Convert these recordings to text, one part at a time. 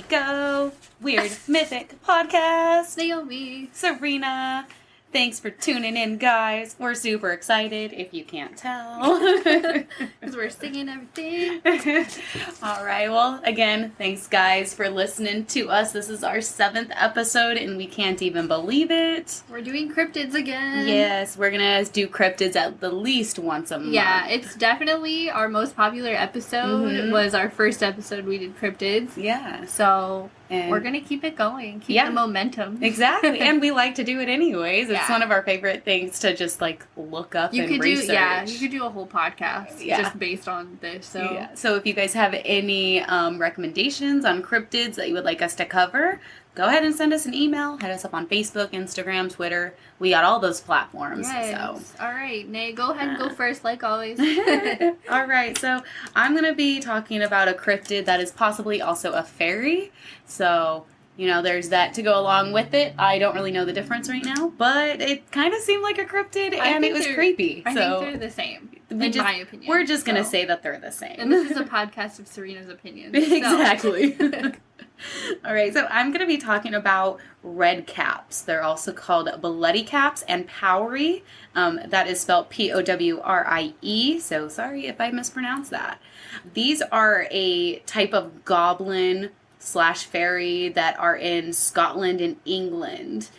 go. Weird Mythic Podcast. Naomi. Serena. Thanks for tuning in, guys. We're super excited, if you can't tell. Because we're singing everything. All right. Well, again, thanks, guys, for listening to us. This is our 7th episode, and we can't even believe it. We're doing Cryptids again. Yes, we're going to do Cryptids at the least once a month. Yeah, it's definitely our most popular episode. Was our first episode we did Cryptids. Yeah. So... And we're going to keep it going. Keep the momentum. Exactly. And we like to do it anyways. It's one of our favorite things to just like look up and research. You could do a whole podcast just based on this. So if you guys have any recommendations on cryptids that you would like us to cover, go ahead and send us an email. Hit us up on Facebook, Instagram, Twitter. We got all those platforms. Yes. So. All right, Nay, go ahead and go first, like always. All right, so I'm going to be talking about a cryptid that is possibly also a fairy. So, you know, there's that to go along with it. I don't really know the difference right now, but it kind of seemed like a cryptid, and it was creepy. I think they're the same, in my opinion. We're just going to say that they're the same. And this is a podcast of Serena's opinions. Exactly. All right, so I'm going to be talking about red caps. They're also called bloody caps and powrie. That is spelled Powrie, so sorry if I mispronounced that. These are a type of goblin / fairy that are in Scotland and England.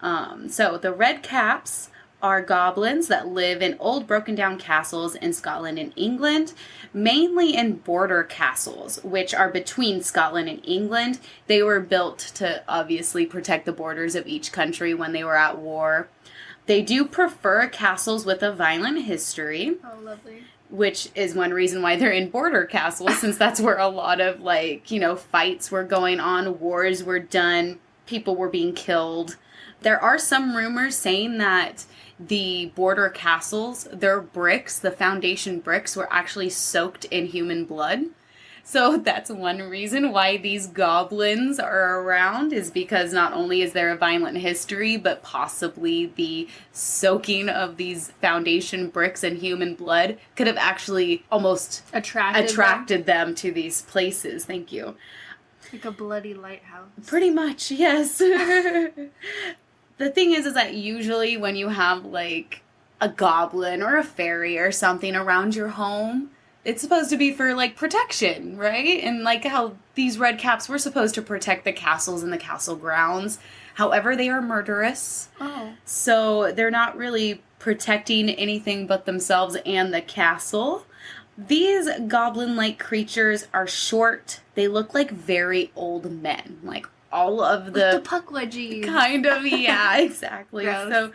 So the red caps are goblins that live in old broken down castles in Scotland and England, mainly in border castles, which are between Scotland and England. They were built to obviously protect the borders of each country when they were at war. They do prefer castles with a violent history. Oh, lovely. Which is one reason why they're in border castles, since that's where a lot of, fights were going on, wars were done, people were being killed. There are some rumors saying that the border castles, their bricks, the foundation bricks, were actually soaked in human blood. So that's one reason why these goblins are around, is because not only is there a violent history, but possibly the soaking of these foundation bricks in human blood could have actually almost attracted them to these places. Thank you. Like a bloody lighthouse. Pretty much, yes. The thing is that usually when you have, like, a goblin or a fairy or something around your home, it's supposed to be for, like, protection, right? And, like, how these red caps were supposed to protect the castles and the castle grounds. However, they are murderous. Oh. So they're not really protecting anything but themselves and the castle. These goblin-like creatures are short. They look like very old men, like, all of the puckwudgies. Kind of, yeah, exactly. Gross. So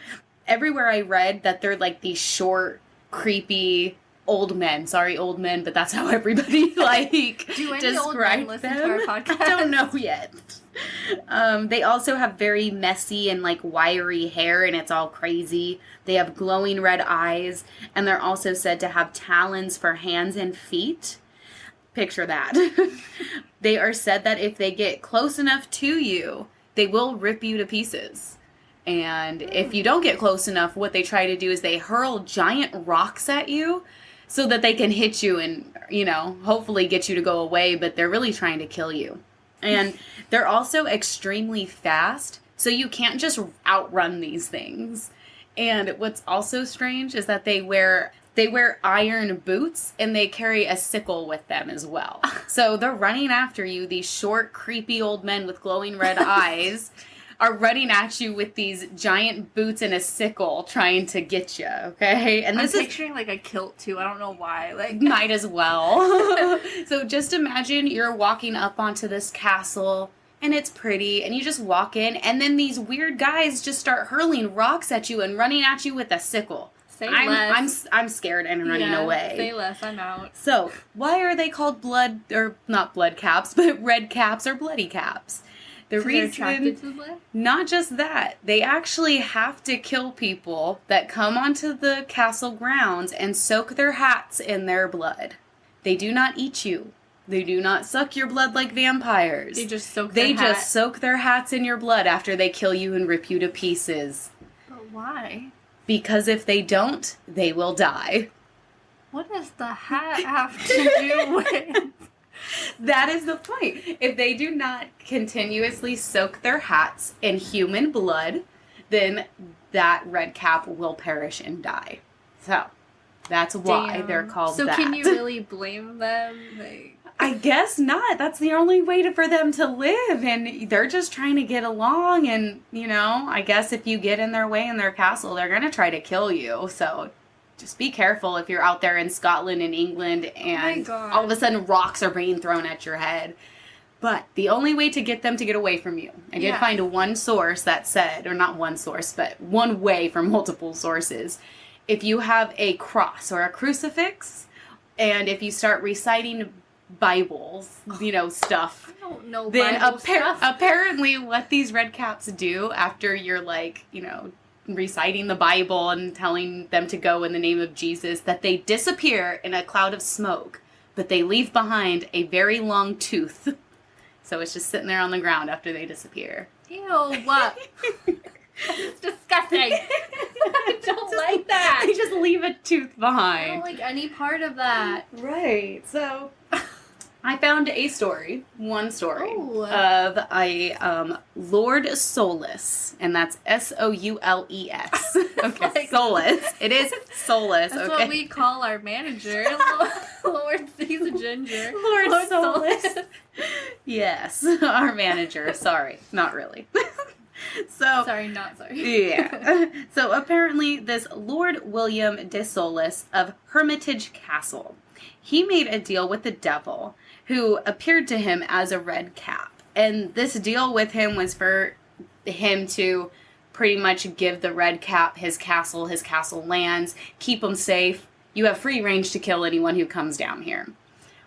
everywhere I read that they're like these short, creepy old men. Sorry, old men, but that's how everybody Do any old men listen to our podcast? I don't know yet. They also have very messy and like wiry hair, and it's all crazy. They have glowing red eyes, and they're also said to have talons for hands and feet. Picture that. They are said that if they get close enough to you, they will rip you to pieces. And if you don't get close enough, what they try to do is they hurl giant rocks at you so that they can hit you and, hopefully get you to go away, but they're really trying to kill you. And they're also extremely fast, so you can't just outrun these things. And what's also strange is that they wear iron boots, and they carry a sickle with them as well. So they're running after you. These short, creepy old men with glowing red eyes are running at you with these giant boots and a sickle trying to get you, okay? And I'm picturing like a kilt too. I don't know why. Like might as well. So just imagine you're walking up onto this castle, and it's pretty, and you just walk in, and then these weird guys just start hurling rocks at you and running at you with a sickle. I'm scared and running away. Say less, I'm out. So, why are they called not blood caps, but red caps or bloody caps? The reason, they're attracted to blood? Not just that, they actually have to kill people that come onto the castle grounds and soak their hats in their blood. They do not eat you. They do not suck your blood like vampires. They just soak their hats in your blood after they kill you and rip you to pieces. But why? Because if they don't, they will die. What does the hat have to do with That is the point. If they do not continuously soak their hats in human blood, then that red cap will perish and die. So, that's why they're called that. So can you really blame them? I guess not. That's the only way for them to live, and they're just trying to get along, and, I guess if you get in their way in their castle, they're going to try to kill you, so just be careful if you're out there in Scotland and England, and all of a sudden rocks are being thrown at your head. But the only way to get them to get away from you, I did find one source that said, or not one source, but one way from multiple sources, if you have a cross or a crucifix, and if you start reciting Bibles, stuff. I don't know then Bible stuff. Apparently what these red caps do after you're reciting the Bible and telling them to go in the name of Jesus, that they disappear in a cloud of smoke, but they leave behind a very long tooth. So it's just sitting there on the ground after they disappear. Ew, what? It's disgusting. I don't like that. They just leave a tooth behind. I don't like any part of that. Right. So I found one story Ooh. of a Lord Solus, and that's Soules. Okay, Solus. It is Solus. That's okay. what we call our manager. Lord, he's a ginger. Lord Solus. Yes, our manager. Sorry, not really. Sorry, not sorry. Yeah. So apparently this Lord William de Solus of Hermitage Castle, he made a deal with the devil, who appeared to him as a red cap. And this deal with him was for him to pretty much give the red cap his castle lands, keep him safe. You have free range to kill anyone who comes down here.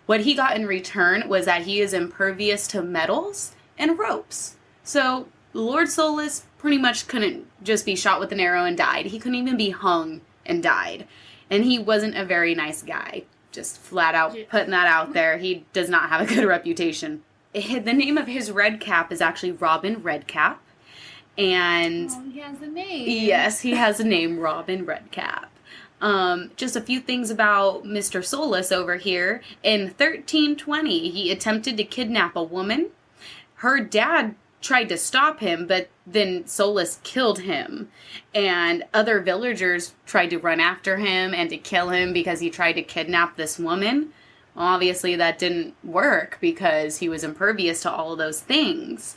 What he got in return was that he is impervious to metals and ropes. So Lord Solus pretty much couldn't just be shot with an arrow and died. He couldn't even be hung and died. And he wasn't a very nice guy. Just flat out putting that out there. He does not have a good reputation. The name of his red cap is actually Robin Redcap. And he has a name. Yes, he has a name, Robin Redcap. Just a few things about Mr. Solus over here. In 1320, he attempted to kidnap a woman. Her dad tried to stop him, but then Solus killed him. And other villagers tried to run after him and to kill him because he tried to kidnap this woman. Obviously, that didn't work because he was impervious to all of those things.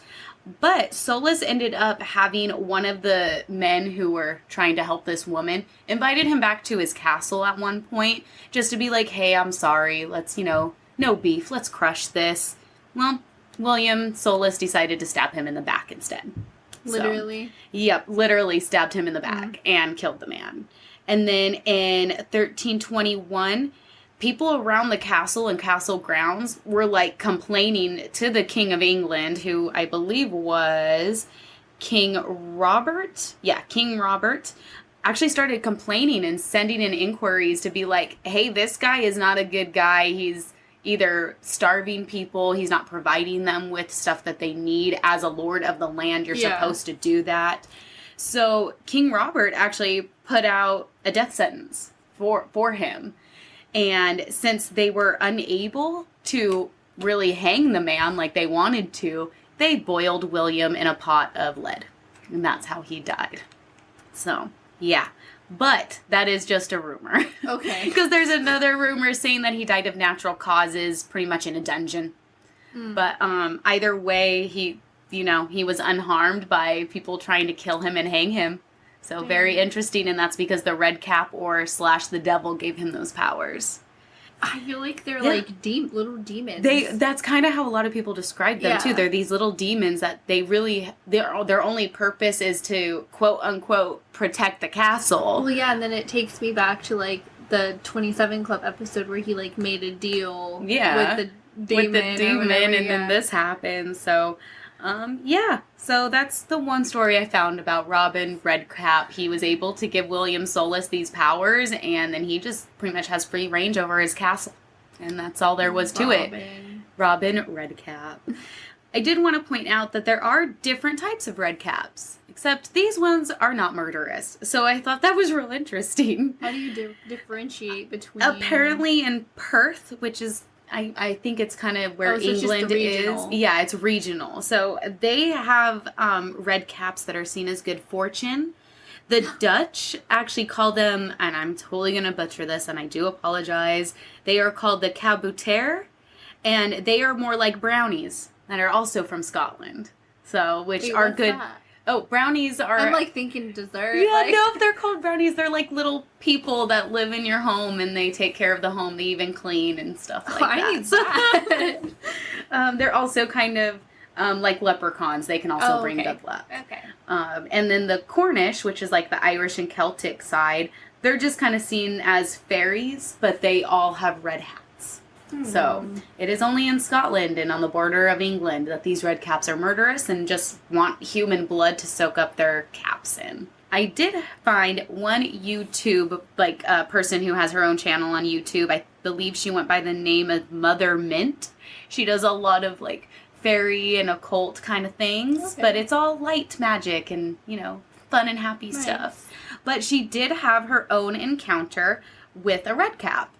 But Solus ended up having one of the men who were trying to help this woman invited him back to his castle at one point just to be like, hey, I'm sorry. Let's, no beef. Let's crush this. Well, William Solus decided to stab him in the back instead. Literally? So, yep, literally stabbed him in the back and killed the man. And then in 1321, people around the castle and castle grounds were complaining to the King of England, who I believe was King Robert. Yeah, King Robert actually started complaining and sending in inquiries to be like, hey, this guy is not a good guy. He's either starving people, he's not providing them with stuff that they need. As a lord of the land, you're supposed to do that. So King Robert actually put out a death sentence for him. And since they were unable to really hang the man like they wanted to, they boiled William in a pot of lead. And that's how he died. So, yeah. But that is just a rumor. Okay. Because there's another rumor saying that he died of natural causes, pretty much in a dungeon. But either way, he was unharmed by people trying to kill him and hang him. So very interesting, and that's because the red cap or / the devil gave him those powers. I feel like they're like little demons. That's kind of how a lot of people describe them too. They're these little demons that their only purpose is to quote unquote protect the castle. Well, yeah, and then it takes me back to the 27 Club episode where he made a deal with the demon, and then this happened. So, so that's the one story I found about Robin Redcap. He was able to give William Solus these powers, and then he just pretty much has free range over his castle. And that's all there was to it. Robin Redcap. I did want to point out that there are different types of redcaps, except these ones are not murderous. So I thought that was real interesting. How do you differentiate between... Apparently in Perth, which is I think it's kind of where so England is. Yeah, it's regional. So they have red caps that are seen as good fortune. The Dutch actually call them, and I'm totally going to butcher this, and I do apologize, they are called the kabouter, and they are more like brownies that are also from Scotland. So, which are good. That? Oh, brownies are... I'm, like, thinking dessert. Yeah, no, they're called brownies. They're, like, little people that live in your home, and they take care of the home. They even clean and stuff like that. I need that. They're also kind of like leprechauns. They can also bring good luck. Okay. And then the Cornish, which is, like, the Irish and Celtic side, they're just kind of seen as fairies, but they all have red hats. So, it is only in Scotland and on the border of England that these red caps are murderous and just want human blood to soak up their caps in. I did find one YouTube, like, person who has her own channel on YouTube. I believe she went by the name of Mother Mint. She does a lot of, like, fairy and occult kind of things, but it's all light magic and, you know, fun and happy stuff. But she did have her own encounter with a red cap.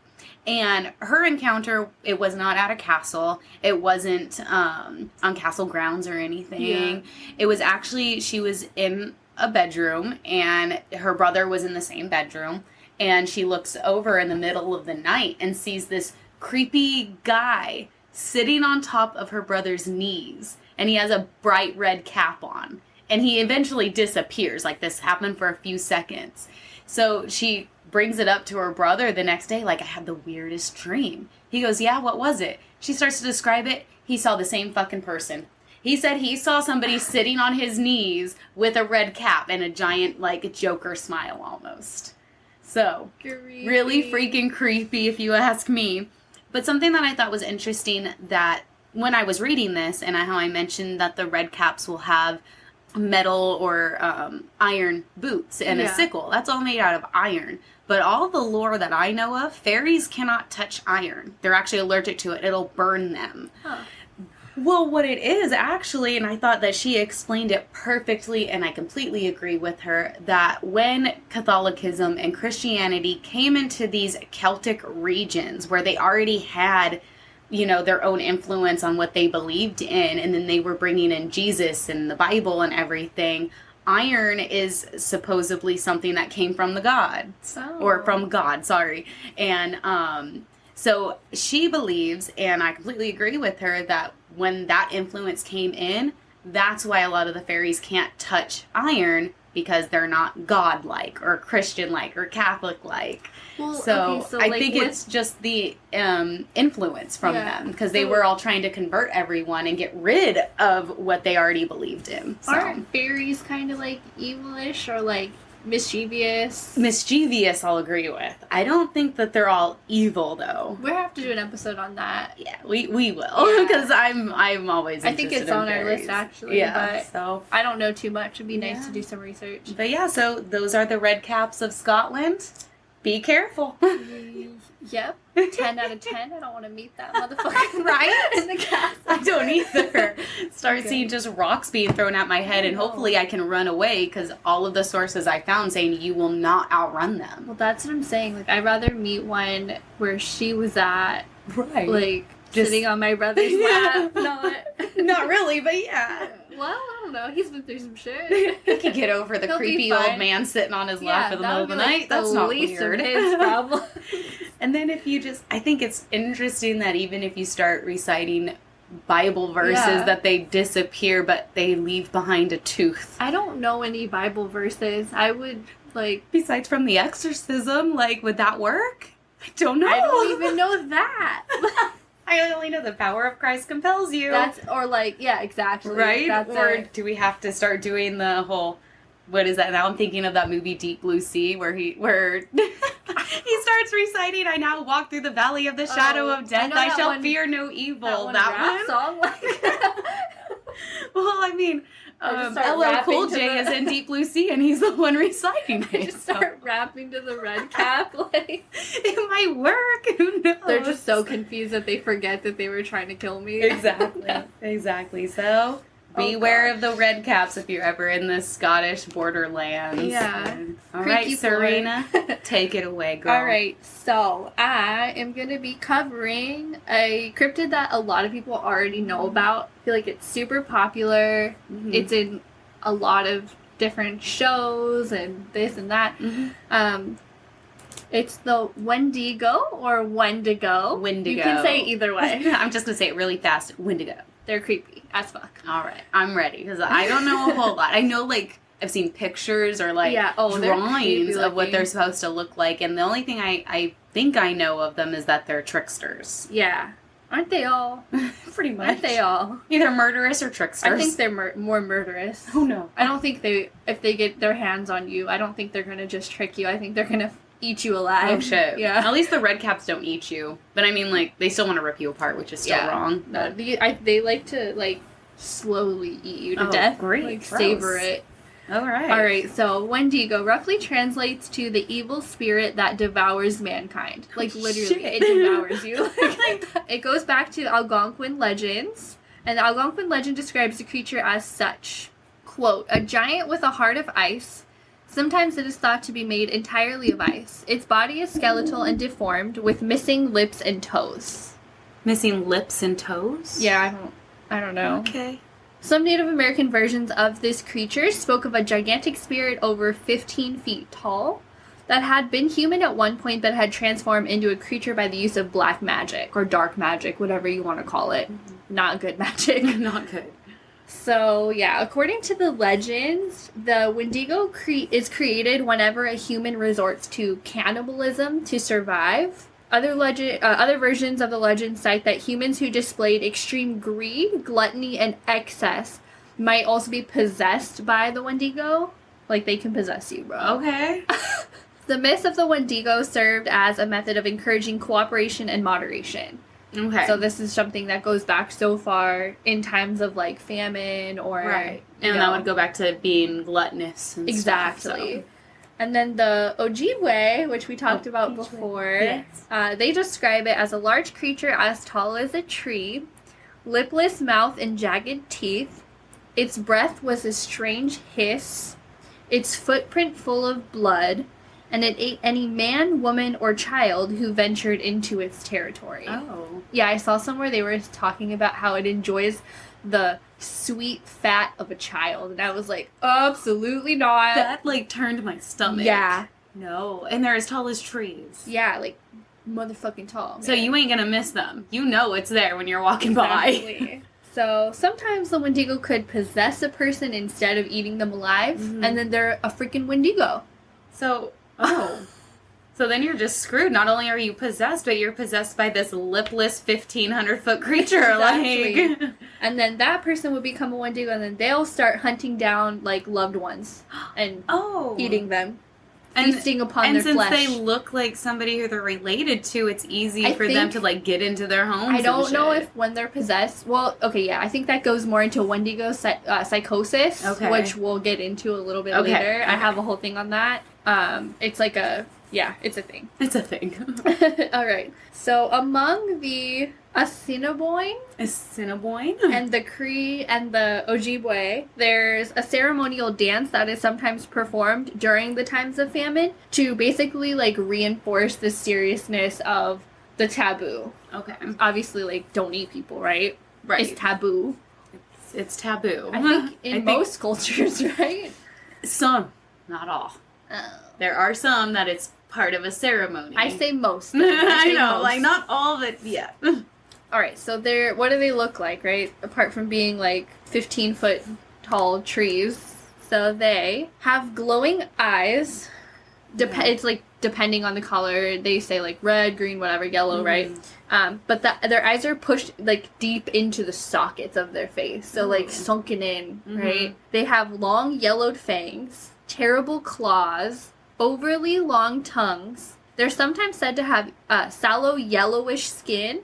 And her encounter, it was not at a castle. It wasn't on castle grounds or anything. Yeah. It was actually, she was in a bedroom, and her brother was in the same bedroom. And she looks over in the middle of the night and sees this creepy guy sitting on top of her brother's knees. And he has a bright red cap on. And he eventually disappears. Like, this happened for a few seconds. So she brings it up to her brother the next day, like, I had the weirdest dream. He goes, yeah, what was it? She starts to describe it. He saw the same fucking person. He said he saw somebody sitting on his knees with a red cap and a giant, like, Joker smile almost. So, really freaking creepy if you ask me. But something that I thought was interesting, that when I was reading this, and how I mentioned that the red caps will have metal or iron boots and a sickle. That's all made out of iron. But all the lore that I know of, fairies cannot touch iron. They're actually allergic to it. It'll burn them. Huh. Well, what it is actually, and I thought that she explained it perfectly, and I completely agree with her, that when Catholicism and Christianity came into these Celtic regions where they already had, you know, their own influence on what they believed in, and then they were bringing in Jesus and the Bible and everything, iron is supposedly something that came from the gods. Or from God, sorry. And so she believes, and I completely agree with her, that when that influence came in, that's why a lot of the fairies can't touch iron, because they're not God-like or Christian-like or Catholic-like. Well, so I think it's just the influence from them, because they were all trying to convert everyone and get rid of what they already believed in. So. Aren't fairies kind of like evilish or like mischievous? Mischievous, I'll agree with. I don't think that they're all evil, though. We'll have to do an episode on that. Yeah, we will, because I'm always interested. I think it's on fairies. Our list, actually. Yeah, but so I don't know too much. It'd be nice to do some research. But yeah, so those are the red caps of Scotland. Be careful. Yep. 10 out of 10. I don't want to meet that motherfucker. Right? In the castle. I don't either. Start seeing just rocks being thrown at my head, and hopefully I can run away, because all of the sources I found saying you will not outrun them. Well, that's what I'm saying. Like, I'd rather meet one where she was at. Right. Like, just sitting on my brother's lap. Not really, but yeah. Well, I don't know. He's been through some shit. He could get over the creepy old man sitting on his lap in the middle of the night. That's not weird. His problem. And then if you I think it's interesting that even if you start reciting Bible verses, that they disappear, but they leave behind a tooth. I don't know any Bible verses. I would, like... Besides from the exorcism, like, would that work? I don't know. I don't even know that. I only know the power of Christ compels you. Exactly. Right? Do we have to start doing the whole, what is that? Now I'm thinking of that movie Deep Blue Sea, where he starts reciting, I now walk through the valley of the shadow of death, I shall fear no evil. That one? Song, like... Well, I mean... LL Cool J is in Deep Blue Sea, and he's the one reciting it. Just start rapping to the red cap, like... It might work, who knows? They're just so confused that they forget that they were trying to kill me. Exactly. So, Beware of the red caps if you're ever in the Scottish borderlands. Yeah. All right, Serena, take it away, girl. All right, so I am going to be covering a cryptid that a lot of people already know about. I feel like it's super popular. Mm-hmm. It's in a lot of different shows and this and that. Mm-hmm. It's the Wendigo or Wendigo. Wendigo. You can say either way. I'm just going to say it really fast. Wendigo. They're creepy as fuck. All right. I'm ready because I don't know a whole lot. I know, like, I've seen pictures or, like, drawings of what they're supposed to look like. And the only thing I think I know of them is that they're tricksters. Yeah. Aren't they all? Pretty much. Aren't they all? Either murderous or tricksters. I think they're more murderous. Oh, no. I don't think if they get their hands on you, I don't think they're going to just trick you. I think they're going to eat you alive. Oh, shit. Yeah. At least the red caps don't eat you. But I mean, like, they still want to rip you apart, which is still wrong. No, they like to, like, slowly eat you to death. Great. Like, savor it. All right, so Wendigo roughly translates to the evil spirit that devours mankind. Like, literally, it devours you. It goes back to Algonquin legends, and the Algonquin legend describes the creature as such. Quote, a giant with a heart of ice. Sometimes it is thought to be made entirely of ice. Its body is skeletal and deformed, with missing lips and toes. Missing lips and toes? Yeah, I don't know. Okay. Some Native American versions of this creature spoke of a gigantic spirit over 15 feet tall that had been human at one point but had transformed into a creature by the use of black magic or dark magic, whatever you want to call it. Mm-hmm. Not good magic. Not good. So, yeah, according to the legends, the Wendigo is created whenever a human resorts to cannibalism to survive. Other versions of the legend cite that humans who displayed extreme greed, gluttony, and excess might also be possessed by the Wendigo. Like, they can possess you, bro. Okay. The myth of the Wendigo served as a method of encouraging cooperation and moderation. Okay. So this is something that goes back so far in times of, like, famine or... Right. And that would go back to being gluttonous and exactly. stuff. Exactly. And then the Ojibwe, which we talked about before, yes. They describe it as a large creature as tall as a tree, lipless mouth and jagged teeth. Its breath was a strange hiss, its footprint full of blood, and it ate any man, woman, or child who ventured into its territory. Oh. Yeah, I saw somewhere they were talking about how it enjoys the sweet fat of a child, and I was like, absolutely not. That, like, turned my stomach. Yeah. No. And they're as tall as trees. Yeah, like, motherfucking tall. Man. So you ain't gonna miss them. You know it's there when you're walking by. So sometimes the Wendigo could possess a person instead of eating them alive, and then they're a freaking Wendigo. So, so then you're just screwed. Not only are you possessed, but you're possessed by this lipless 1,500-foot creature. Exactly. Like, and then that person would become a Wendigo, and then they'll start hunting down, like, loved ones and eating them, feasting upon their flesh. And since they look like somebody who they're related to, it's easy for them to, like, get into their homes. I don't know if when they're possessed. Well, okay, yeah, I think that goes more into Wendigo psychosis, which we'll get into a little bit later. Okay. I have a whole thing on that. It's like it's a thing. It's a thing. All right. So among the Assiniboine and the Cree and the Ojibwe, there's a ceremonial dance that is sometimes performed during the times of famine to basically, like, reinforce the seriousness of the taboo. Okay. Obviously, like, don't eat people, right? Right. It's taboo. It's taboo. I think in most cultures, right? Some. Not all. There are some that it's part of a ceremony. I say most. I know, most. Like, not all, but yeah. Alright, so what do they look like, right? Apart from being, like, 15-foot tall trees. So they have glowing eyes. It's, like, depending on the color. They say, like, red, green, whatever, yellow, right? But their eyes are pushed, like, deep into the sockets of their face. So, like, sunken in, right? They have long, yellowed fangs, terrible claws, overly long tongues. They're sometimes said to have sallow yellowish skin,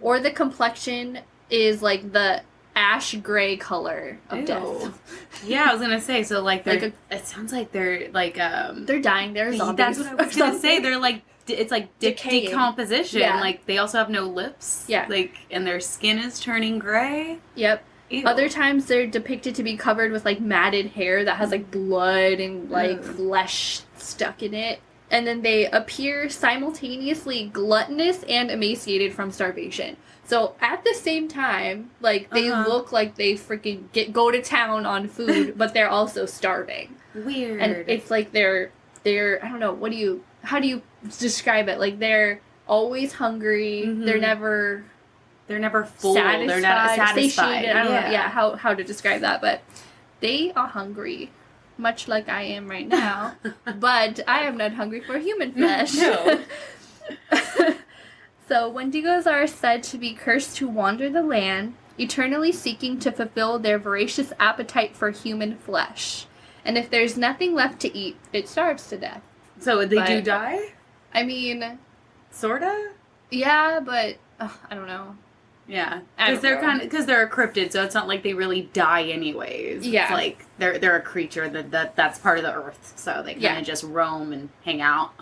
or the complexion is like the ash gray color of death. Yeah, I was gonna say, so like they're it sounds like they're like they're dying. They're zombies. That's what I was gonna say. They're like it's like decomposition. Yeah. Like they also have no lips. Yeah. Like and their skin is turning gray. Yep. Ew. Other times they're depicted to be covered with like matted hair that has like blood and like flesh stuck in it. And then they appear simultaneously gluttonous and emaciated from starvation. So at the same time, like they look like they freaking go to town on food, but they're also starving. Weird. And it's like they're I don't know, how do you describe it? Like they're always hungry. They're never full. Satisfied, They're not satisfied. Satiated. I don't know how to describe that, but they are hungry, much like I am right now. But I am not hungry for human flesh. No. So Wendigos are said to be cursed to wander the land, eternally seeking to fulfill their voracious appetite for human flesh. And if there's nothing left to eat, it starves to death. So they do die? I mean, sorta? yeah, but I don't know. Yeah, because they're a cryptid, so it's not like they really die anyways. Yeah, it's like they're a creature that's part of the earth, so they kind of just roam and hang out.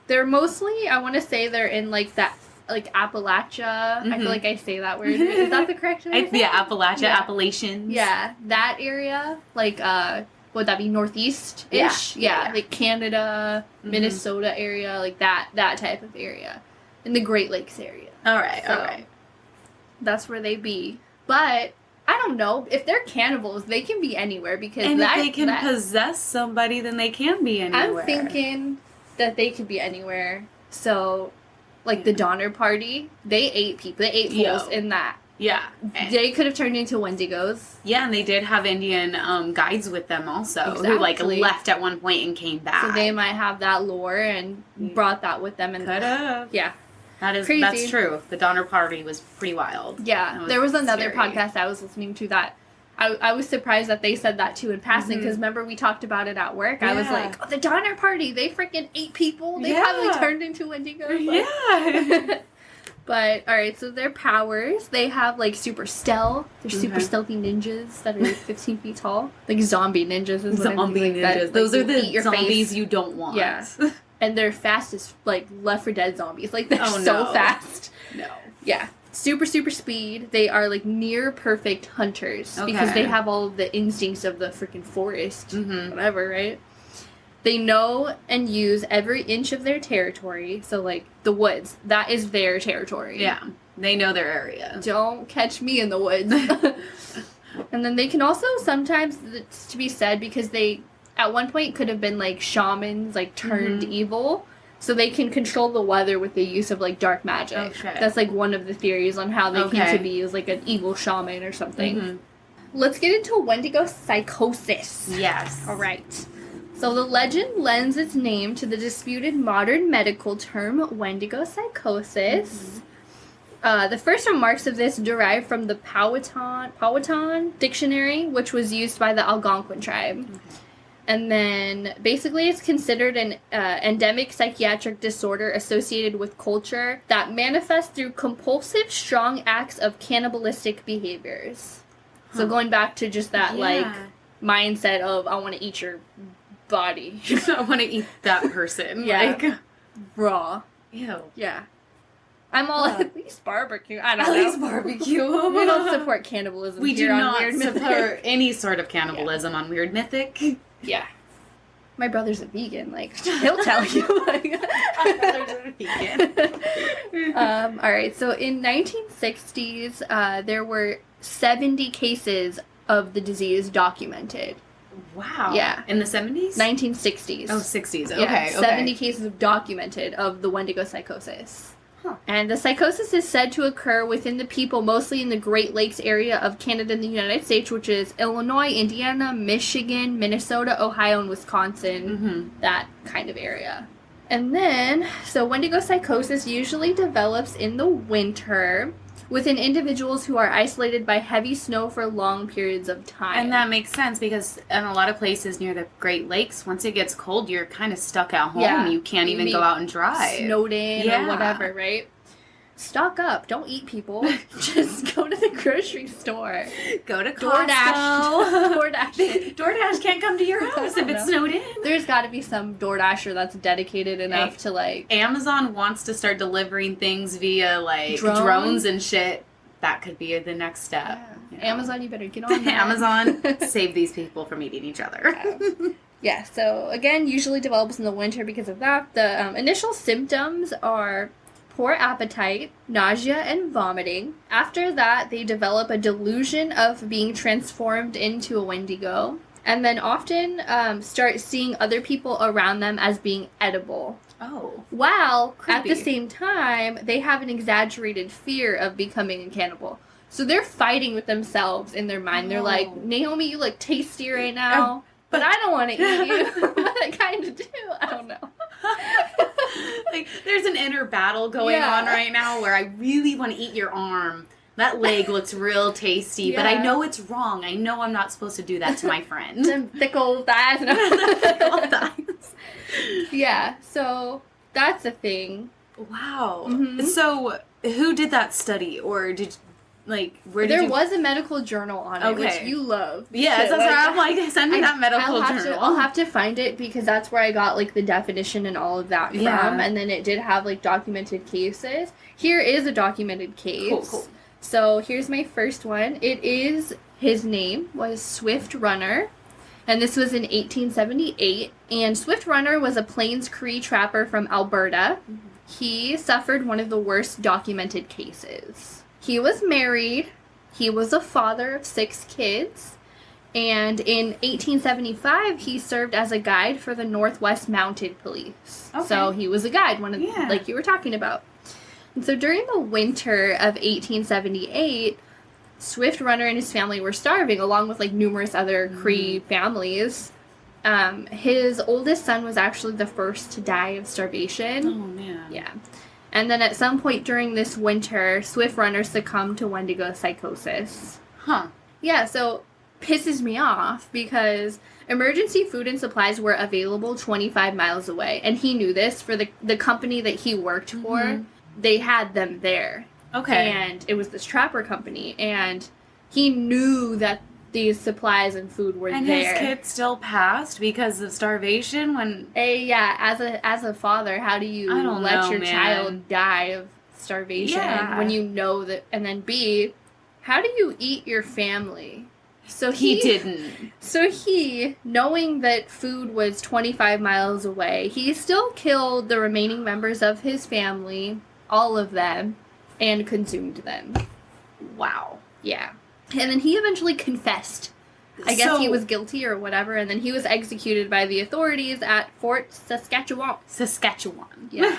They're mostly, I want to say, they're in like that, like Appalachia. I feel like I say that word. Is that the correct word? Yeah, Appalachia, Appalachians. Yeah, that area, like would that be northeast-ish? Yeah, like Canada, Minnesota area, like that type of area, in the Great Lakes area. All right. That's where they be. But I don't know, if they're cannibals, they can be anywhere because if they can possess somebody, then they can be anywhere. I'm thinking that they could be anywhere. So, like the Donner Party, they ate people. They ate fools in that. Yeah. They could have turned into Wendigos. Yeah, and they did have Indian guides with them also, who like left at one point and came back. So they might have that lore and brought that with them. And could have. Yeah. That's true. The Donner Party was pretty wild. Yeah. There was another podcast I was listening to that I was surprised that they said that too in passing, because remember we talked about it at work. I was like, oh, the Donner Party, they freaking ate people. They probably turned into Wendigos. Yeah. But, alright, so their powers, they have, like, super stealth. They're super stealthy ninjas that are 15 feet tall. Like, zombie ninjas is what I'm thinking. Ninjas. Those are the zombies you don't want. Yeah. And they're fast as, like, Left 4 Dead zombies. Like, they're so fast. No. Yeah. Super speed. They are, like, near perfect hunters. Okay. Because they have all of the instincts of the freaking forest. Whatever, right? They know and use every inch of their territory. So, like, the woods. That is their territory. Yeah. They know their area. Don't catch me in the woods. And then they can also sometimes, it's to be said, because they, at one point, could have been, like, shamans, like, turned evil. So they can control the weather with the use of, like, dark magic. Okay. That's, like, one of the theories on how they came to be as, like, an evil shaman or something. Let's get into Wendigo psychosis. Yes. All right. So the legend lends its name to the disputed modern medical term Wendigo psychosis. The first remarks of this derive from the Powhatan dictionary, which was used by the Algonquin tribe. And then basically it's considered an endemic psychiatric disorder associated with culture that manifests through compulsive, strong acts of cannibalistic behaviors. So going back to just that like mindset of I want to eat your body. I want to eat that person. Like raw. Ew. Yeah. I'm all at least barbecue. I don't know. At least barbecue. We don't support cannibalism. We here do on not Weird support Mythic. any sort of cannibalism on Weird Mythic. Yeah. My brother's a vegan. Like he'll tell you. My brother's a vegan. All right. So in 1960s, there were 70 cases of the disease documented. Wow. Yeah. In the 70s? 1960s. Oh, 60s. Okay. Yeah, 70 cases of documented of the Wendigo psychosis. Huh. And the psychosis is said to occur within the people mostly in the Great Lakes area of Canada and the United States, which is Illinois, Indiana, Michigan, Minnesota, Ohio, and Wisconsin. That kind of area. And then, so Wendigo psychosis usually develops in the winter within individuals who are isolated by heavy snow for long periods of time. And that makes sense because in a lot of places near the Great Lakes, once it gets cold, you're kind of stuck at home. Yeah. You can't even go out and drive. Snowed in or whatever, right? Stock up. Don't eat people. Just go to the grocery store. Go to Costco. DoorDash. DoorDash can't come to your house if it's snowed in. There's got to be some DoorDasher that's dedicated enough to like... Amazon wants to start delivering things via like drones and shit. That could be the next step. Yeah. Amazon, you better get on that. Amazon, save these people from eating each other. Yeah, so again, usually develops in the winter because of that. The initial symptoms are poor appetite, nausea, and vomiting. After that, they develop a delusion of being transformed into a Wendigo, and then often start seeing other people around them as being edible. Oh. While, at Creepy. the same time, they have an exaggerated fear of becoming a cannibal. So they're fighting with themselves in their mind. They're like, Naomi, you look tasty right now, but I don't want to eat you. But I kind of do. I don't know. Like, there's an inner battle going on right now where I really want to eat your arm. That leg looks real tasty, but I know it's wrong. I know I'm not supposed to do that to my friend. Them thick old thighs. Thick old thighs. Yeah, so that's a thing. Wow. Mm-hmm. So, who did that study? Or did, like, where did There was a medical journal on it, which you love. Yes, that's why I'm like, send me that medical journal. I'll have to find it because that's where I got, like, the definition and all of that from. And then it did have, like, documented cases. Here is a documented case. Cool. So here's my first one. His name was Swift Runner. And this was in 1878. And Swift Runner was a Plains Cree trapper from Alberta. Mm-hmm. He suffered one of the worst documented cases. He was married. He was a father of 6 kids. And in 1875, he served as a guide for the Northwest Mounted Police. Okay. So he was a guide, like you were talking about. And so during the winter of 1878, Swift Runner and his family were starving, along with, like, numerous other Cree families. His oldest son was actually the first to die of starvation. Oh, man. Yeah. And then at some point during this winter, Swift Runner succumbed to Wendigo psychosis. Huh. Yeah, so pisses me off because emergency food and supplies were available 25 miles away. And he knew this for the company that he worked for. Mm-hmm. They had them there. Okay. And it was this trapper company. And he knew that these supplies and food were there. And his kid still passed because of starvation when... as a father, how do you let your child die of starvation when you know that... And then B, how do you eat your family? So he didn't. So he, knowing that food was 25 miles away, he still killed the remaining members of his family, all of them, and consumed them. Wow. Yeah. And then he eventually confessed. I guess he was guilty or whatever, and then he was executed by the authorities at Fort Saskatchewan. Yeah.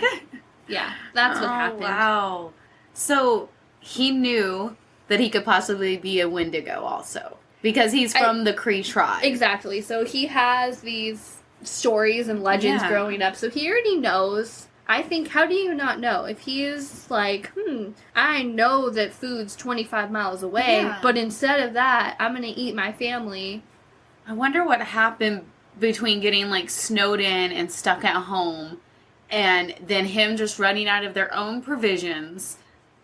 Yeah, that's what happened. Wow. So he knew that he could possibly be a Wendigo also. Because he's from the Cree tribe. Exactly. So he has these stories and legends growing up. So he already knows. I think, how do you not know? If he is like, I know that food's 25 miles away, but instead of that, I'm going to eat my family. I wonder what happened between getting, like, snowed in and stuck at home and then him just running out of their own provisions.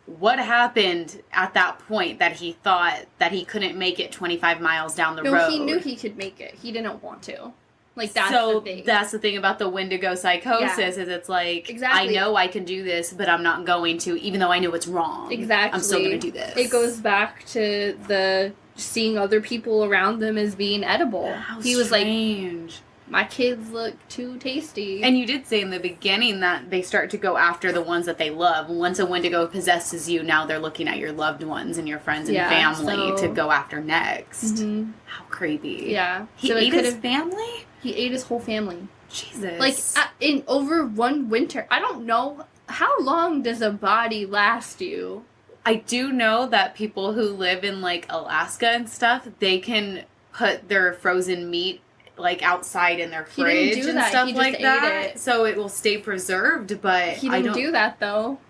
What happened at that point that he thought that he couldn't make it 25 miles down the road? No, he knew he could make it. He didn't want to. Like, that's the thing. That's the thing about the Wendigo psychosis is it's like, I know I can do this, but I'm not going to, even though I know it's wrong. Exactly. I'm still going to do this. It goes back to the seeing other people around them as being edible. How he was strange. Like, my kids look too tasty. And you did say in the beginning that they start to go after the ones that they love. Once a Wendigo possesses you, now they're looking at your loved ones and your friends and family to go after next. Mm-hmm. How creepy. Yeah. He ate his family? He ate his whole family. Jesus. Like, in over one winter. I don't know. How long does a body last you? I do know that people who live in, like, Alaska and stuff, they can put their frozen meat, like, outside in their fridge and stuff like that. So it will stay preserved, but he didn't do that, though.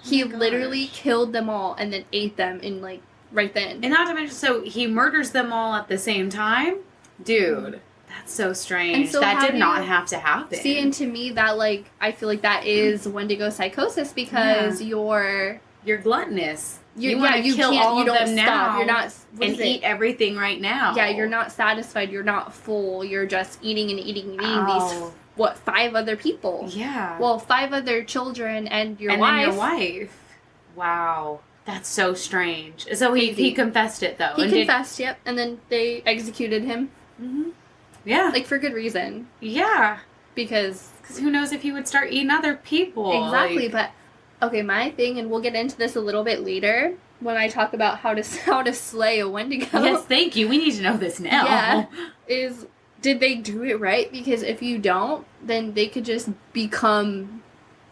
He literally killed them all and then ate them in, like, right then. And not to mention, so he murders them all at the same time? Dude. That's so strange. So that did not have to happen. See, and to me, that, like, I feel like that is Wendigo psychosis because you're gluttonous. You want to kill all of them now. You're not, eat everything right now. Yeah, you're not satisfied. You're not full. You're just eating and eating and eating these, 5 other people? Yeah. Well, 5 other children and your wife. Then your wife. Wow. That's so strange. So he confessed it, though. He confessed, yep. And then they executed him. Mm-hmm. Yeah. Like, for good reason. Yeah. Because who knows if he would start eating other people. Exactly, but... Okay, my thing, and we'll get into this a little bit later, when I talk about how to slay a Wendigo. Yes, thank you. We need to know this now. Yeah. Did they do it right? Because if you don't, then they could just become,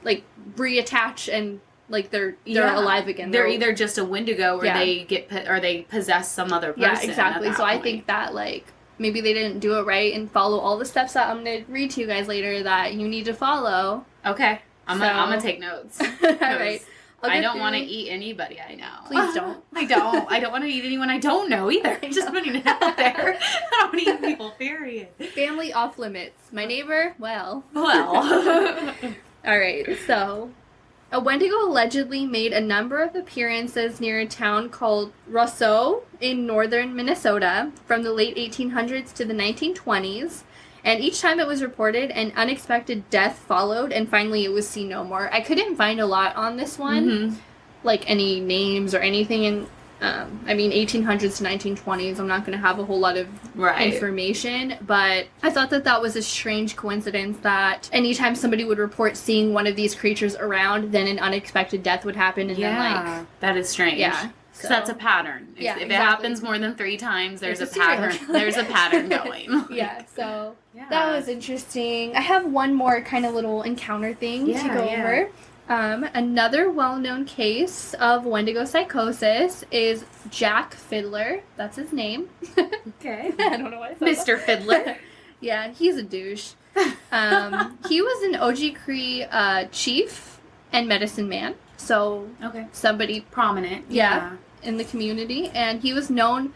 like, reattach and... Like, they're alive again. They're either just a Wendigo or they possess some other person. Yeah, exactly. So I think that, like, maybe they didn't do it right and follow all the steps that I'm going to read to you guys later that you need to follow. Okay. I'm gonna take notes. All right. I don't want to eat anybody I know. Please don't. I don't want to eat anyone I don't know either. Just putting it out there. I don't want to eat people, period. Family off limits. My neighbor, well. Well. All right, so... A Wendigo allegedly made a number of appearances near a town called Roseau in northern Minnesota from the late 1800s to the 1920s, and each time it was reported, an unexpected death followed, and finally it was seen no more. I couldn't find a lot on this one, like any names or anything, and 1800s to 1920s, I'm not going to have a whole lot of information, but I thought that was a strange coincidence that anytime somebody would report seeing one of these creatures around, then an unexpected death would happen, and then, like... that is strange. Yeah. So that's a pattern. Yeah, if it happens more than 3 times, there's a pattern. There's a pattern going. Yeah, so that was interesting. I have one more kind of little encounter thing to go over. Another well-known case of Wendigo psychosis is Jack Fiddler. That's his name. Okay. I don't know why I said Mr. Fiddler. Yeah, he's a douche. He was an OG Cree chief and medicine man. So, somebody prominent. Yeah, in the community. And he was known,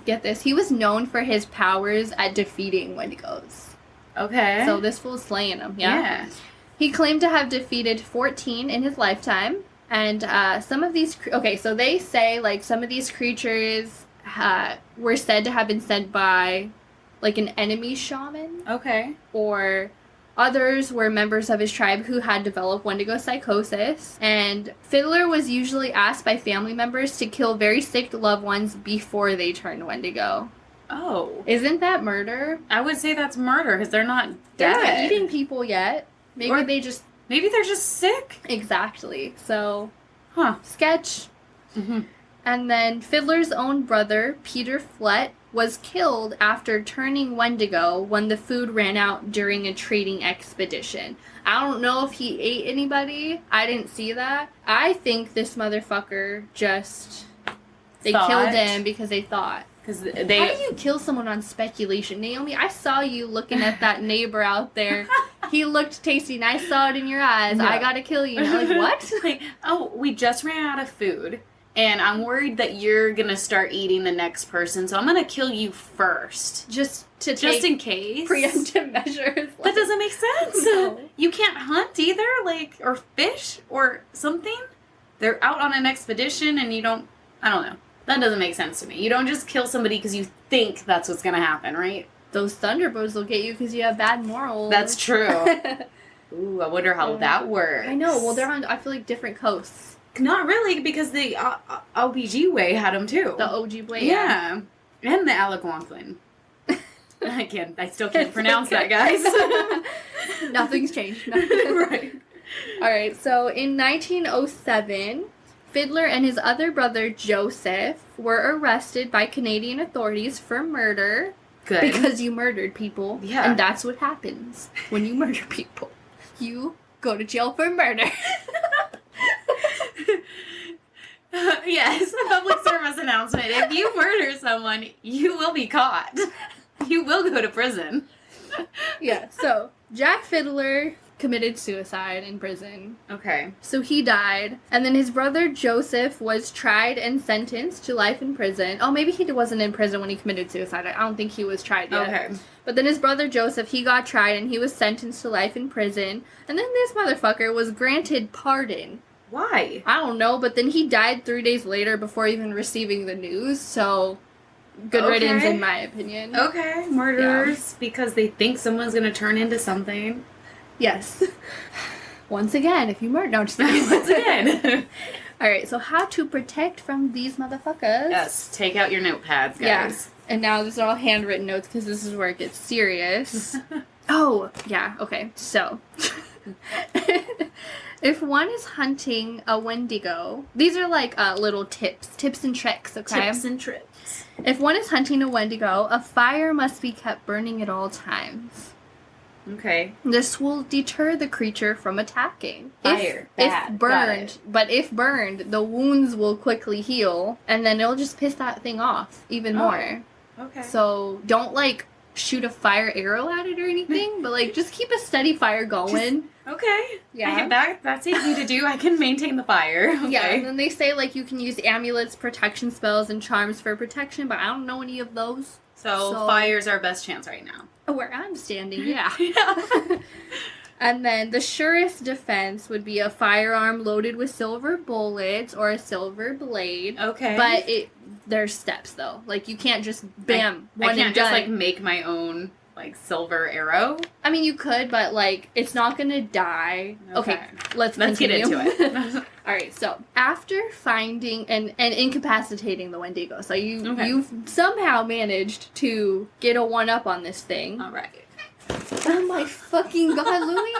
get this, he was known for his powers at defeating Wendigos. Okay. So this fool's slaying them, yeah. He claimed to have defeated 14 in his lifetime, and some of these... so they say, like, some of these creatures were said to have been sent by, like, an enemy shaman. Okay. Or others were members of his tribe who had developed Wendigo psychosis, and Fiddler was usually asked by family members to kill very sick loved ones before they turned Wendigo. Oh. Isn't that murder? I would say that's murder, because they're not dead. They're not eating people yet. Maybe they're just sick. Exactly. So, sketch. Mm-hmm. And then Fiddler's own brother, Peter Flett, was killed after turning Wendigo when the food ran out during a trading expedition. I don't know if he ate anybody. I didn't see that. I think this motherfucker they killed him because they thought. How do you kill someone on speculation? Naomi, I saw you looking at that neighbor out there. He looked tasty and I saw it in your eyes. No. I gotta kill you. Like, what? Like, we just ran out of food and I'm worried that you're gonna start eating the next person, so I'm gonna kill you first. Just in case. Preemptive measures. That doesn't make sense. No. You can't hunt either, or fish or something. They're out on an expedition and I don't know. That doesn't make sense to me. You don't just kill somebody because you think that's what's going to happen, right? Those thunderbirds will get you because you have bad morals. That's true. Ooh, I wonder how that works. I know. Well, they're on, I feel like, different coasts. Not really, because the OBG way had them too. The OG way, yeah. And the Algonquin. I still can't pronounce that, guys. Nothing's changed. Right. All right, so in 1907... Fiddler and his other brother, Joseph, were arrested by Canadian authorities for murder. Good. Because you murdered people. Yeah. And that's what happens when you murder people. You go to jail for murder. Yes, a public service announcement. If you murder someone, you will be caught. You will go to prison. Yeah, so Jack Fiddler committed suicide in prison. Okay. So he died, and then his brother Joseph was tried and sentenced to life in prison. Oh, maybe he wasn't in prison when he committed suicide. I don't think he was tried yet. Okay. But then his brother Joseph, he got tried and he was sentenced to life in prison. And then this motherfucker was granted pardon. Why? I don't know, but then he died 3 days later before even receiving the news, so good riddance in my opinion. Okay, murderers because they think someone's going to turn into something. Yes. Once again, if you murder... No, just kidding. Once again. All right, so how to protect from these motherfuckers? Yes, take out your notepads, guys. Yeah. And now these are all handwritten notes because this is where it gets serious. Oh, yeah, okay. So, if one is hunting a Wendigo, these are like little tips and tricks, okay? Tips and tricks. If one is hunting a Wendigo, a fire must be kept burning at all times. Okay. This will deter the creature from attacking. Fire. If burned, the wounds will quickly heal, and then it'll just piss that thing off even more. Okay. So don't like shoot a fire arrow at it or anything, but like just keep a steady fire going. Okay. Yeah. That's easy to do. I can maintain the fire. Okay. Yeah, and then they say like you can use amulets, protection spells, and charms for protection, but I don't know any of those. So fire's our best chance right now. Where I'm standing, yeah. Yeah. And then the surest defense would be a firearm loaded with silver bullets or a silver blade. Okay. But there's steps though. Like you can't just bam, one I can't and just done. like make my own like silver arrow. I mean, you could, but like it's not gonna die. Okay, let's get continue. into it. All right. So after finding and incapacitating the Wendigo, so you've somehow managed to get a 1-up on this thing. All right. Oh my fucking god, Louie!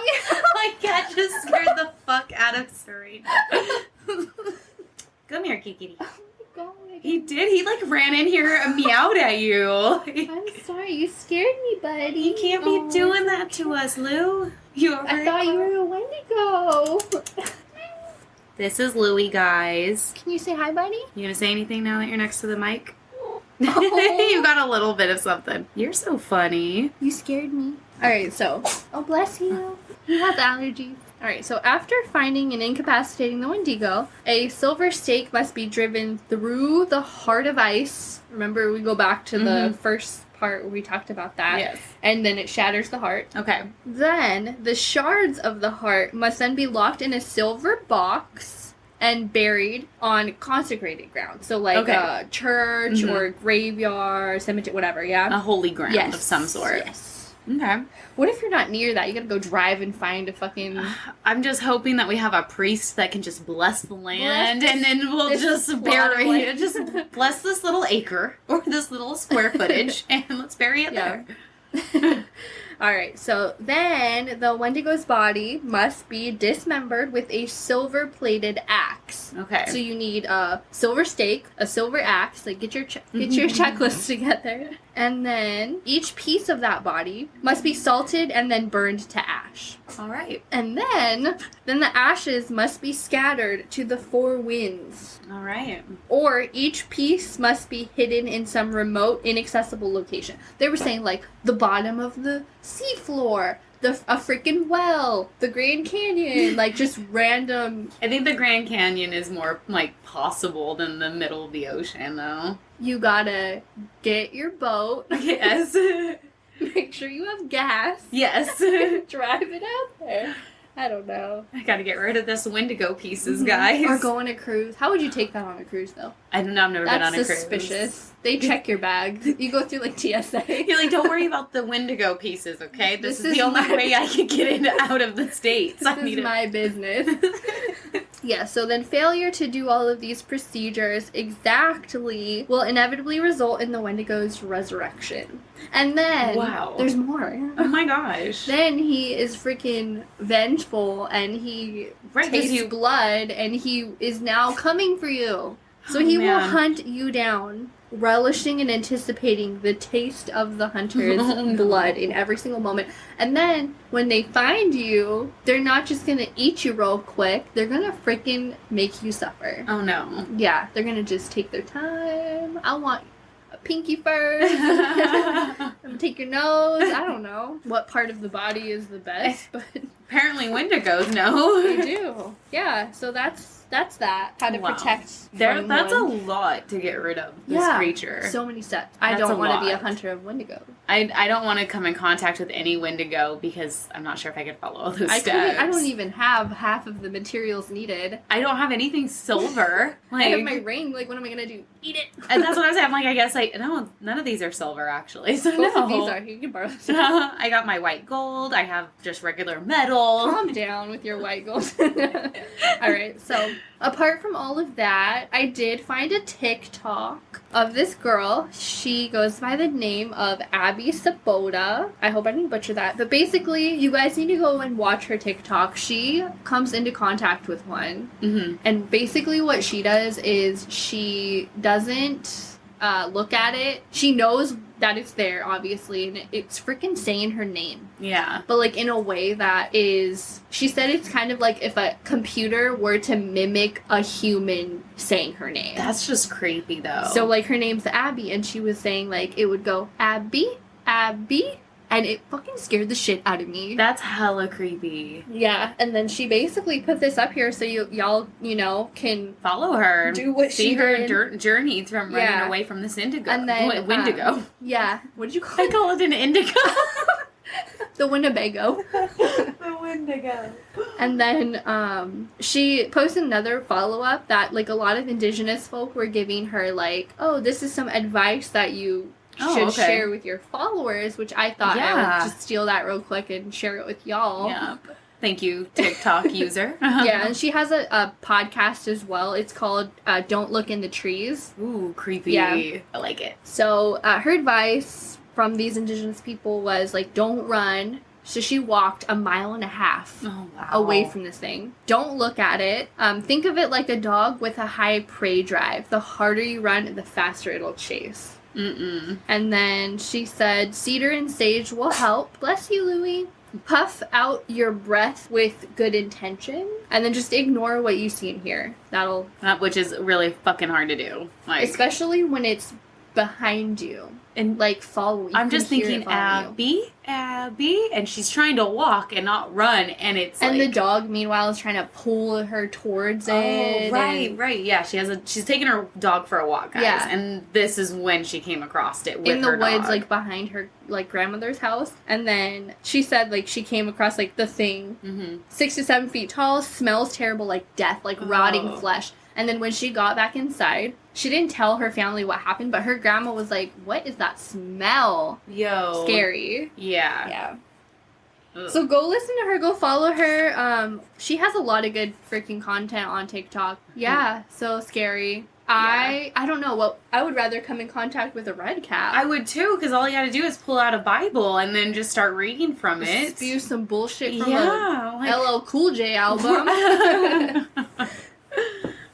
My cat just scared the fuck out of Serena. Come here, Kiki. Oh my god. He did. He like ran in here and meowed at you. I'm sorry, you scared me, buddy. You can't be doing that to us, Lou. I thought you were a Wendigo. This is Louie, guys. Can you say hi, buddy? You gonna say anything now that you're next to the mic? Oh. You got a little bit of something. You're so funny. You scared me. Alright, so. Oh, bless you. He has allergies. Alright, so after finding and incapacitating the Wendigo, a silver stake must be driven through the heart of ice. Remember, we go back to the first part where we talked about that. Yes. And then it shatters the heart. Okay. Then, the shards of the heart must then be locked in a silver box and buried on consecrated ground. So, like a church or graveyard, cemetery, whatever, yeah? A holy ground of some sort. Yes. Okay. What if you're not near that? You gotta go drive and find a fucking... I'm just hoping that we have a priest that can just bless the land and then we'll just plot of bury land. it. Just bless this little acre or this little square footage and let's bury it there. Alright, so then the Wendigo's body must be dismembered with a silver-plated axe. Okay. So you need a silver stake, a silver axe, like get your checklist together. And then each piece of that body must be salted and then burned to ash. All right. And then the ashes must be scattered to the 4 winds. All right. Or each piece must be hidden in some remote, inaccessible location. They were saying, like, the bottom of the seafloor, a freaking well, the Grand Canyon, like, just random... I think the Grand Canyon is more, like, possible than the middle of the ocean, though. You gotta get your boat. Yes. Make sure you have gas. Yes. Drive it out there. I don't know. I gotta get rid of this Wendigo pieces, guys. Or go on a cruise. How would you take that on a cruise, though? I don't know, I've never been on a cruise. That's suspicious. They check your bag. You go through, like, TSA. You're like, don't worry about the Wendigo pieces, okay? This is the only way I can get out of the States. This is my business. Yeah, so then failure to do all of these procedures exactly will inevitably result in the Wendigo's resurrection. And then, there's more. Oh my gosh. Then he is freaking vengeful and he tastes blood and he is now coming for you. So he will hunt you down, relishing and anticipating the taste of the hunter's blood in every single moment. And then, when they find you, they're not just gonna eat you real quick, they're gonna freaking make you suffer. Oh no. Yeah, they're gonna just take their time. I want a pinky first. I'm gonna take your nose. I don't know what part of the body is the best, but... Apparently Wendigos know. They do. Yeah, so that's that. How to protect from that's one. a lot to get rid of this creature. So many steps. I don't want to be a hunter of Wendigo. I don't want to come in contact with any Wendigo because I'm not sure if I could follow all those steps. I don't even have half of the materials needed. I don't have anything silver. Like, I have my ring. Like, what am I gonna do? Eat it. And that's what I was saying. I'm like, I guess no, none of these are silver actually. So both of these are. You can borrow some. I got my white gold. I have just regular metal. Calm down with your white gold. All right, so Apart from all of that, I did find a TikTok of this girl. She goes by the name of Abby Sabota. I hope I didn't butcher that. But basically, you guys need to go and watch her TikTok. She comes into contact with one. Mm-hmm. And basically what she does is she doesn't look at it. She knows that it's there, obviously, and it's freaking saying her name. Yeah. But, like, in a way that is... She said it's kind of like if a computer were to mimic a human saying her name. That's just creepy, though. So, like, her name's Abby, and she was saying, like, it would go, Abby, Abby, and it fucking scared the shit out of me. That's hella creepy. Yeah, and then she basically put this up here so y'all, can... Follow her. Do what see she her did. Journey from running away from this indigo. And then... Wendigo. Yeah. What did you call I it? call it an indigo. The Winnebago. The Wendigo. And then she posted another follow-up that, like, a lot of indigenous folk were giving her, like, oh, this is some advice that you should share with your followers, which I thought I would just steal that real quick and share it with y'all. Yeah. Thank you, TikTok user. Yeah, and she has a podcast as well. It's called Don't Look in the Trees. Ooh, creepy. Yeah. I like it. So her advice from these indigenous people was, like, don't run. So she walked 1.5 miles away from this thing. Don't look at it. Think of it like a dog with a high prey drive. The harder you run, the faster it'll chase. Mm-mm. And then she said, cedar and sage will help. Bless you, Louie. Puff out your breath with good intention. And then just ignore what you see and hear. Which is really fucking hard to do. Like, especially when it's behind you. And, like, follow you. I'm just thinking, Abby, and she's trying to walk and not run, and it's and the dog, meanwhile, is trying to pull her towards it. Oh, right, yeah. She's taking her dog for a walk, guys. Yeah. And this is when she came across it with her in the woods, dog. like, behind her, like, grandmother's house. And then she said, like, she came across, like, the thing, 6 to 7 feet tall, smells terrible, like death, like rotting flesh. And then when she got back inside, she didn't tell her family what happened, but her grandma was like, what is that smell? Yo. Scary. Yeah. Yeah. Ugh. So go listen to her, go follow her. She has a lot of good freaking content on TikTok. Yeah, so scary. I don't know. Well, I would rather come in contact with a red cap. I would too, because all you gotta do is pull out a Bible and then just start reading from it. Spew some bullshit from a LL Cool J album.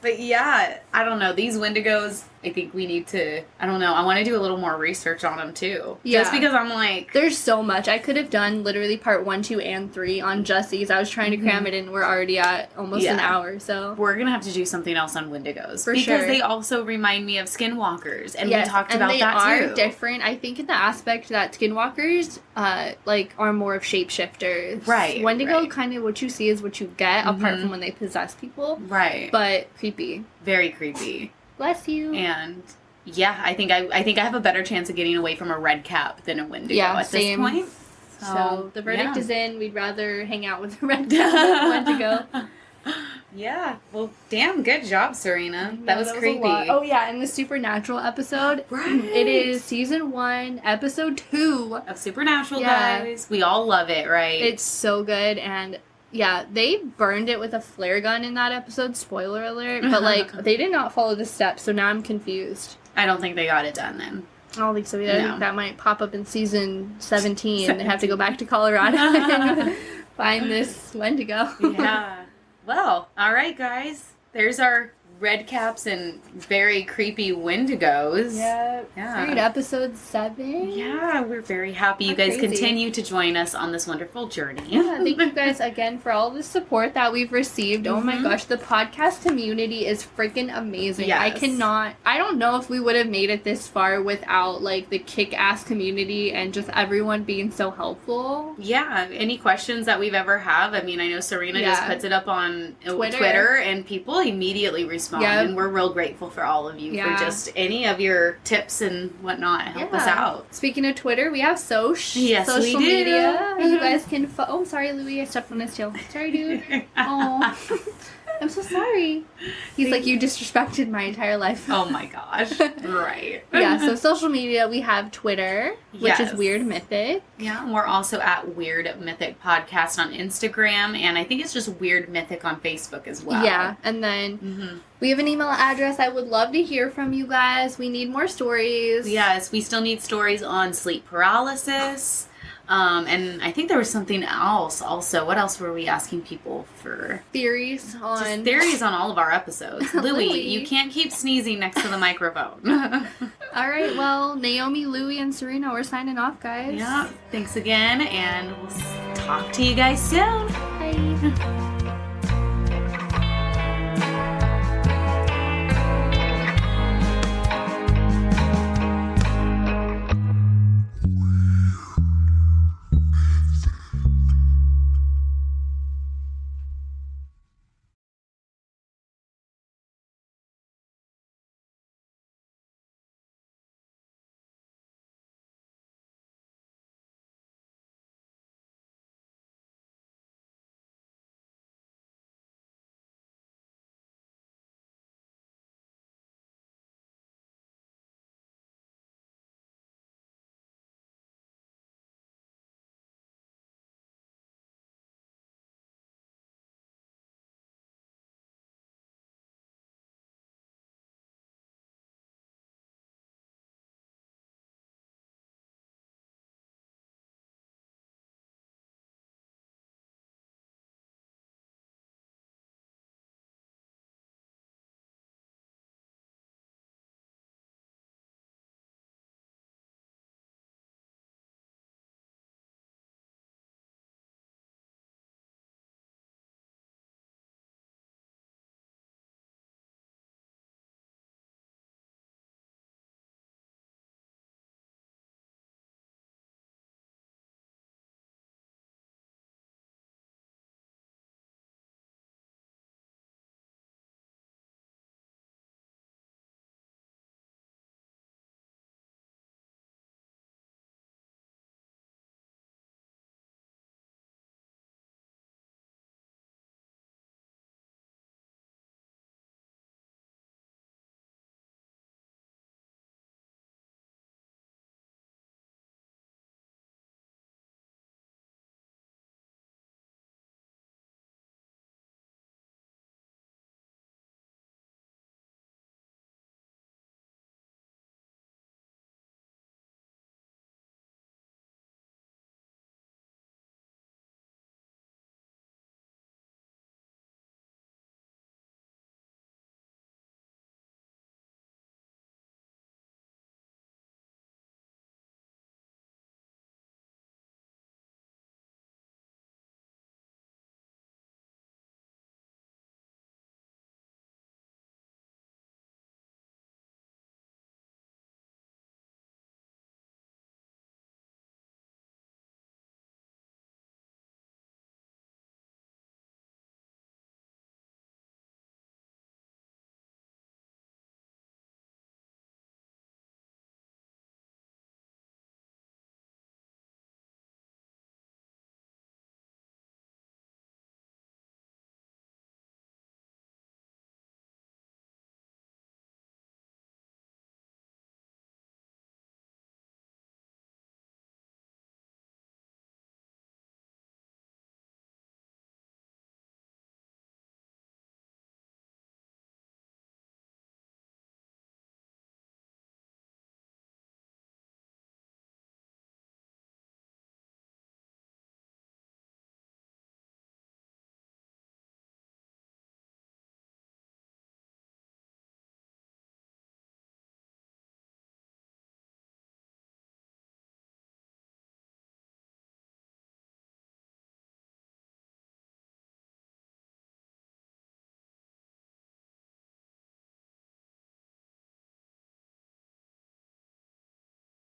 But yeah, I don't know. These Wendigos, I think we need to, I don't know. I want to do a little more research on them too. Yeah. Just because I'm like... There's so much. I could have done literally part 1, 2, and 3 on just these. I was trying to cram it in. We're already at almost an hour, so... We're going to have to do something else on Wendigos. For because sure. They also remind me of skinwalkers. And we talked about that too. And they are different. I think in the aspect that skinwalkers, are more of shapeshifters. Right. Wendigo, kind of what you see is what you get, apart from when they possess people. Right. But creepy. Very creepy. Bless you. And yeah, I think I have a better chance of getting away from a red cap than a Wendigo at this point. So the verdict is in. We'd rather hang out with a red cap than Wendigo. Yeah. Well, damn, good job, Serena. That was creepy. Oh yeah, in the Supernatural episode, it is season 1, episode 2 of Supernatural, guys. We all love it, right? It's so good, and yeah, they burned it with a flare gun in that episode, spoiler alert, but, like, they did not follow the steps, so now I'm confused. I don't think they got it done then. I don't think so either. I think that might pop up in season 17, and they have to go back to Colorado and find this Wendigo. Yeah. Well, alright, guys. There's our red caps and very creepy Wendigos. Yeah. Great, episode 7. Yeah, we're very happy you guys continue to join us on this wonderful journey. Yeah, thank you guys again for all the support that we've received. Oh my gosh, the podcast community is freaking amazing. Yes. I don't know if we would have made it this far without, like, the kick-ass community and just everyone being so helpful. Yeah, any questions that we've ever have, I mean, I know Serena just puts it up on Twitter and people immediately respond. And we're real grateful for all of you for just any of your tips and whatnot. Help us out. Speaking of Twitter, we have social media. You guys can oh, sorry, Louie, I stepped on his tail. Sorry, dude. Oh. I'm so sorry. He's like, you disrespected my entire life. Oh my gosh. Right. Yeah, so social media, we have Twitter, which is Weird Mythic. Yeah, and we're also at Weird Mythic Podcast on Instagram, and I think it's just Weird Mythic on Facebook as well. Yeah, and then we have an email address. I would love to hear from you guys. We need more stories. Yes, we still need stories on sleep paralysis. And I think there was something else also. What else were we asking people for? Theories on... Just theories on all of our episodes. Louie, you can't keep sneezing next to the microphone. All right, well, Naomi, Louie, and Serena, we're signing off, guys. Yeah, thanks again, and we'll talk to you guys soon. Bye.